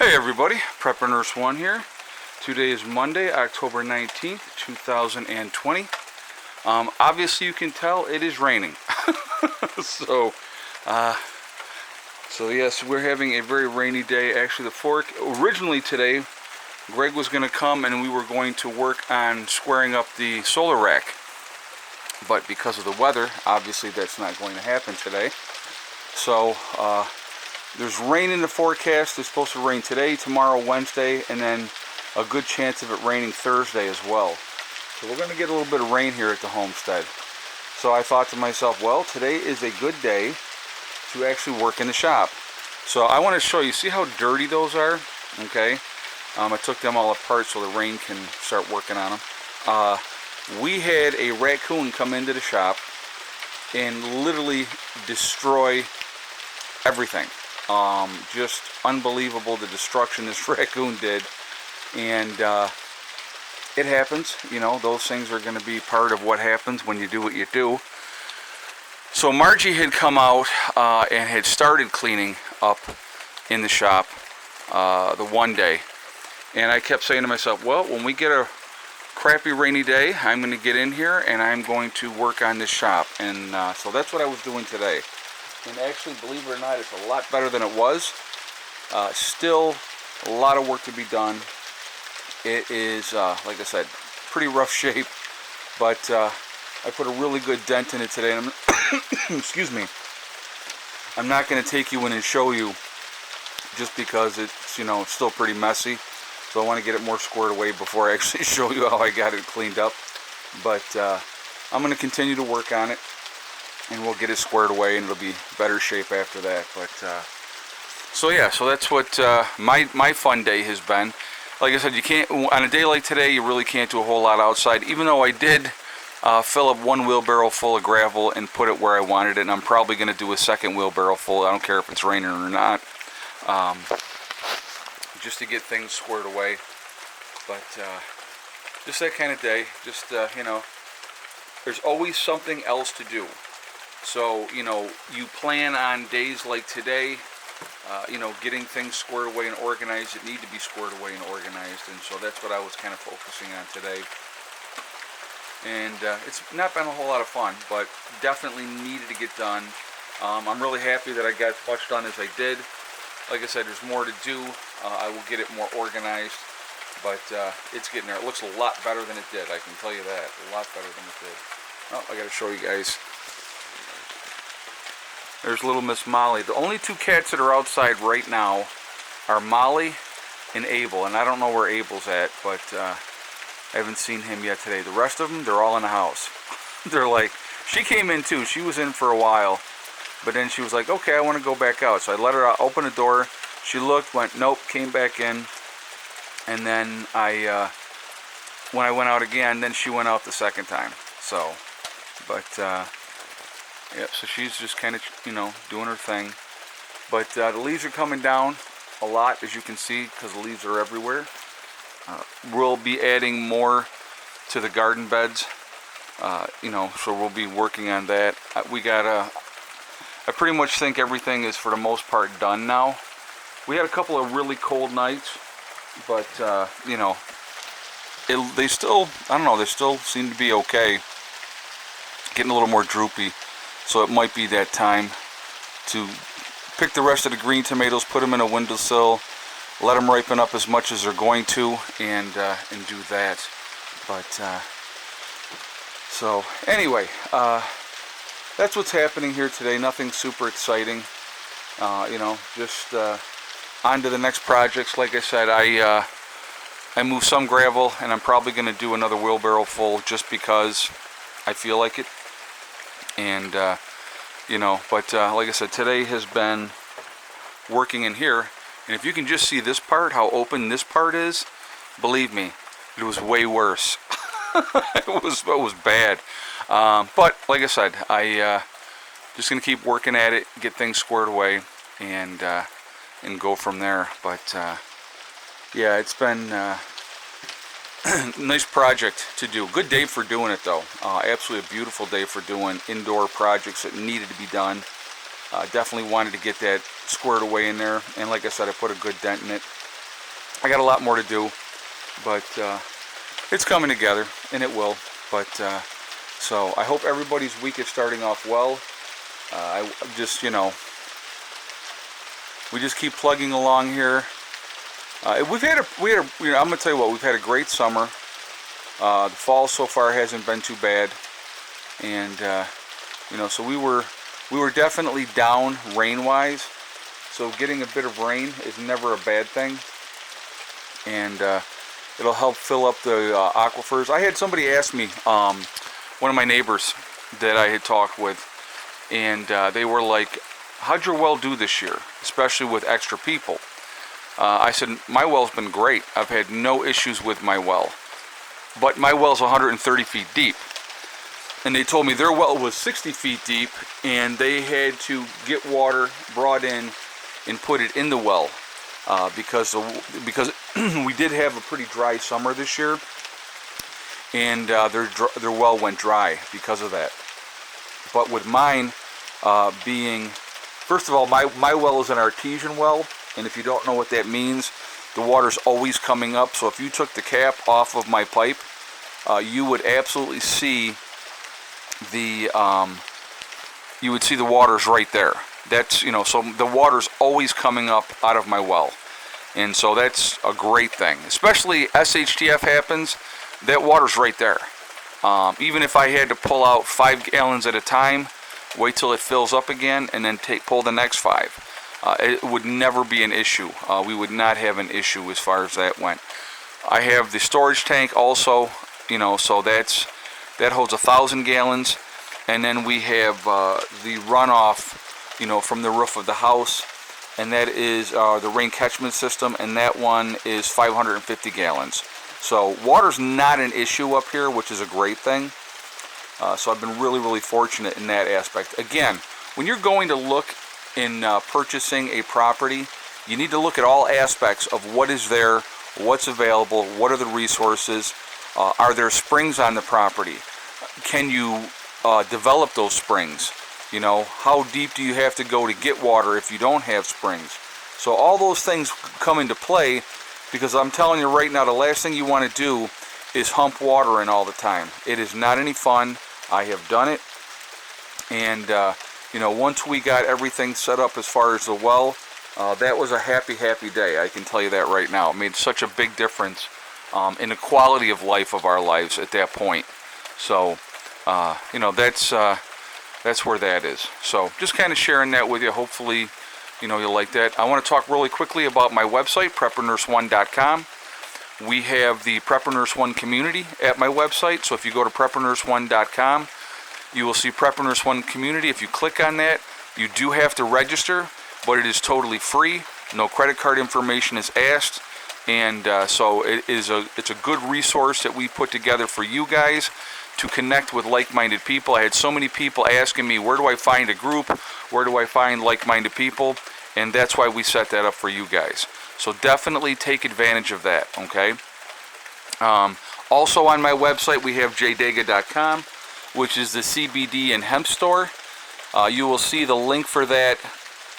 Hey everybody, Prepper Nurse 1 here. Today is Monday, October 19th, 2020. Obviously you can tell it is raining. so yes, we're having a very rainy day. Actually, originally today, Greg was going to come and we were going to work on squaring up the solar rack. But because of the weather, obviously that's not going to happen today. So, there's rain in the forecast. It's supposed to rain today, tomorrow, Wednesday, and then a good chance of it raining Thursday as well. So we're going to get a little bit of rain here at the homestead. So I thought to myself, well, today is a good day to actually work in the shop. So I want to show you, see how dirty those are? Okay. I took them all apart so the rain can start working on them. We had a raccoon come into the shop and literally destroy everything. Just unbelievable the destruction this raccoon did, and it happens, you know, those things are going to be part of what happens when you do what you do. So Margie had come out and had started cleaning up in the shop the one day, and I kept saying to myself, well, when we get a crappy rainy day, I'm going to get in here and I'm going to work on this shop. And so that's what I was doing today. And actually, believe it or not, it's a lot better than it was. Still a lot of work to be done. It is, like I said, pretty rough shape, but I put a really good dent in it today. And excuse me. I'm not going to take you in and show you just because it's, you know, it's still pretty messy. So I want to get it more squared away before I actually show you how I got it cleaned up. But I'm going to continue to work on it, and we'll get it squared away, and it'll be better shape after that. But so yeah, so that's what my fun day has been. Like I said, you can't, on a day like today, you really can't do a whole lot outside. Even though I did fill up one wheelbarrow full of gravel and put it where I wanted it, and I'm probably going to do a second wheelbarrow full. I don't care if it's raining or not. Just to get things squared away. But just that kind of day. Just you know, there's always something else to do. So, you know, you plan on days like today, you know, getting things squared away and organized that need to be squared away and organized. And so that's what I was kind of focusing on today. And it's not been a whole lot of fun, but definitely needed to get done. I'm really happy that I got as much done as I did. Like I said, there's more to do. I will get it more organized, but it's getting there. It looks a lot better than it did, I can tell you that. A lot better than it did. Oh, I got to show you guys. There's little Miss Molly. The only two cats that are outside right now are Molly and Abel, and I don't know where Abel's at, but I haven't seen him yet today. The rest of them, they're all in the house. They're like, she came in too. She was in for a while. But then she was like, okay, I want to go back out. So I let her out, open the door. She looked, went, nope, came back in. And then when I went out again, then she went out the second time. So, but, yeah, so she's just kind of, you know, doing her thing. But the leaves are coming down a lot, as you can see, because the leaves are everywhere. We'll be adding more to the garden beds, you know, so we'll be working on that. I pretty much think everything is for the most part done now. We had a couple of really cold nights, but you know, they still, I don't know, they still seem to be okay. Getting a little more droopy, so it might be that time to pick the rest of the green tomatoes, put them in a windowsill, let them ripen up as much as they're going to, and do that. But so anyway. That's what's happening here today. Nothing super exciting. You know, just on to the next projects. Like I said, I moved some gravel, and I'm probably going to do another wheelbarrow full just because I feel like it. And you know, but like I said, today has been working in here. And if you can just see this part, how open this part is, believe me, it was way worse. it was bad. But like I said, I just gonna keep working at it, get things squared away, and go from there. But yeah, it's been a nice project to do. Good day for doing it though. Absolutely a beautiful day for doing indoor projects that needed to be done. Definitely wanted to get that squared away in there, and like I said, I put a good dent in it. I got a lot more to do, but it's coming together, and it will. But so I hope everybody's week is starting off well. I just, we just keep plugging along here. I'm gonna tell you what, we've had a great summer. The fall so far hasn't been too bad, and so we were definitely down rain-wise. So getting a bit of rain is never a bad thing, and it'll help fill up the aquifers. I had somebody ask me, one of my neighbors that I had talked with, and they were like, how'd your well do this year, especially with extra people? I said, my well's been great. I've had no issues with my well. But my well's 130 feet deep. And they told me their well was 60 feet deep, and they had to get water brought in and put it in the well because we did have a pretty dry summer this year, and their well went dry because of that. But with mine being, first of all, my well is an artesian well, and if you don't know what that means, the water's always coming up. So if you took the cap off of my pipe, you would absolutely see the waters right there. That's, so the water's always coming up out of my well, and so that's a great thing. Especially SHTF happens, that water's right there. Even if I had to pull out 5 gallons at a time, wait till it fills up again, and then pull the next 5. It would never be an issue. We would not have an issue as far as that went. I have the storage tank also, so that holds 1,000 gallons, and then we have the runoff, from the roof of the house, and that is the rain catchment system, and that one is 550 gallons. So water's not an issue up here, which is a great thing. So I've been really, really fortunate in that aspect. Again, when you're going to look in purchasing a property, you need to look at all aspects of what is there, what's available, what are the resources, are there springs on the property, can you develop those springs, how deep do you have to go to get water if you don't have springs. So all those things come into play, because I'm telling you right now, the last thing you want to do is hump water in all the time. It is not any fun. I have done it, and once we got everything set up as far as the well, that was a happy day. I can tell you that right now. It made such a big difference in the quality of life of our lives at that point. So, that's where that is. So, just kind of sharing that with you. Hopefully, you'll like that. I want to talk really quickly about my website, PrepperNurse1.com. We have the Prepper Nurse 1 community at my website. So if you go to PrepperNurse1.com, you will see Prepper Nurse 1 community. If you click on that, you do have to register, but it is totally free. No credit card information is asked, and so it's a good resource that we put together for you guys to connect with like-minded people. I had so many people asking me, where do I find a group? Where do I find like-minded people? And that's why we set that up for you guys. So definitely take advantage of that, okay? Also on my website, we have jdega.com, which is the CBD and hemp store. You will see the link for that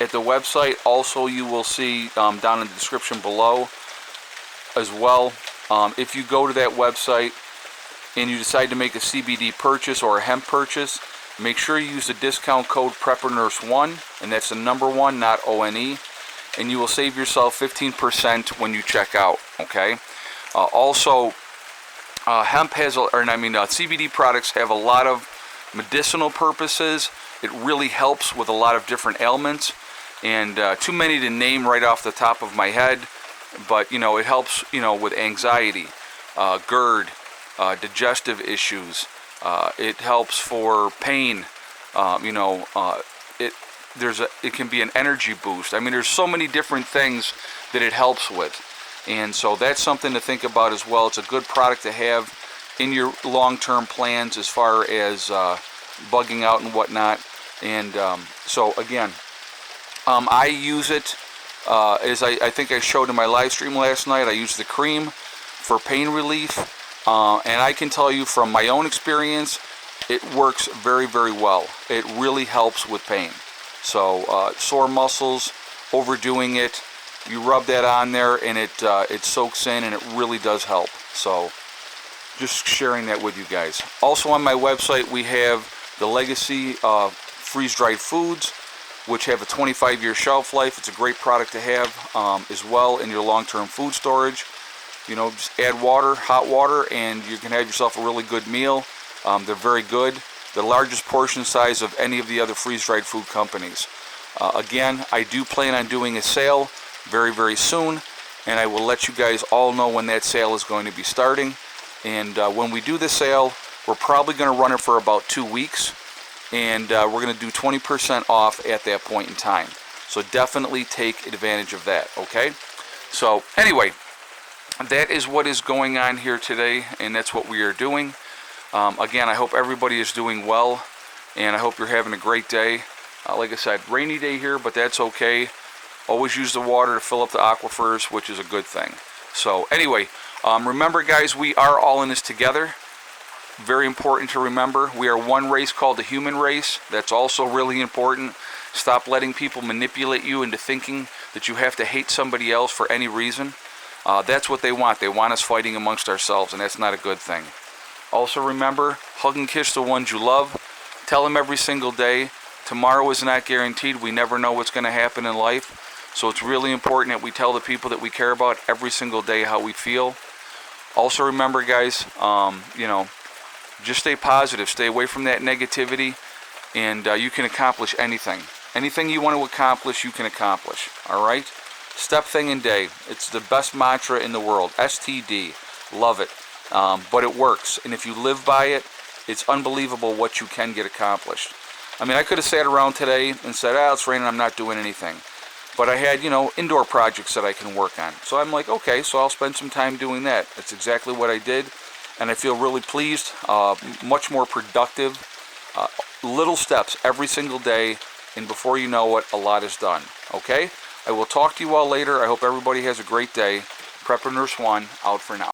at the website. Also, you will see down in the description below as well. If you go to that website and you decide to make a CBD purchase or a hemp purchase, make sure you use the discount code PrepperNurse1, and that's the number 1, not O-N-E, and you will save yourself 15% when you check out, okay? Also, CBD products have a lot of medicinal purposes. It really helps with a lot of different ailments, and too many to name right off the top of my head, but it helps with anxiety, GERD, digestive issues. It helps for pain. It can be an energy boost. I mean, there's so many different things that it helps with, and so that's something to think about as well. It's a good product to have in your long-term plans as far as bugging out and whatnot. And so again, I use it as I think I showed in my live stream last night. I use the cream for pain relief, and I can tell you from my own experience, it works very, very well. It really helps with pain. So sore muscles, overdoing it, You rub that on there, and it soaks in, and it really does help. So just sharing that with you guys. Also on my website, we have the Legacy freeze-dried foods, which have a 25-year shelf life. It's a great product to have as well in your long-term food storage. You know, just add water, hot water, and you can have yourself a really good meal. They're very good. The largest portion size of any of the other freeze-dried food companies. Again, I do plan on doing a sale very, very soon, and I will let you guys all know when that sale is going to be starting. And when we do the sale, we're probably going to run it for about 2 weeks, and we're going to do 20% off at that point in time. So definitely take advantage of that, okay? So anyway, that is what is going on here today, and that's what we are doing. Again, I hope everybody is doing well, and I hope you're having a great day. Like I said, rainy day here, but that's okay. Always use the water to fill up the aquifers, which is a good thing. So anyway, remember guys, we are all in this together. Very important to remember. We are one race called the human race. That's also really important. Stop letting people manipulate you into thinking that you have to hate somebody else for any reason. That's what they want. They want us fighting amongst ourselves, and that's not a good thing. Also remember, hug and kiss the ones you love. Tell them every single day. Tomorrow is not guaranteed. We never know what's going to happen in life. So it's really important that we tell the people that we care about every single day how we feel. Also remember guys, you know, just stay positive. Stay away from that negativity, and you can accomplish anything. Anything you want to accomplish, you can accomplish. All right? Step, thing, and day. It's the best mantra in the world. STD. Love it. But it works. And if you live by it, it's unbelievable what you can get accomplished. I mean, I could have sat around today and said, it's raining, I'm not doing anything. But I had, you know, indoor projects that I can work on. So I'm like, okay, so I'll spend some time doing that. That's exactly what I did. And I feel really pleased, much more productive. Little steps every single day. And before you know it, a lot is done. Okay? I will talk to you all later. I hope everybody has a great day. Prepper Nurse 1, out for now.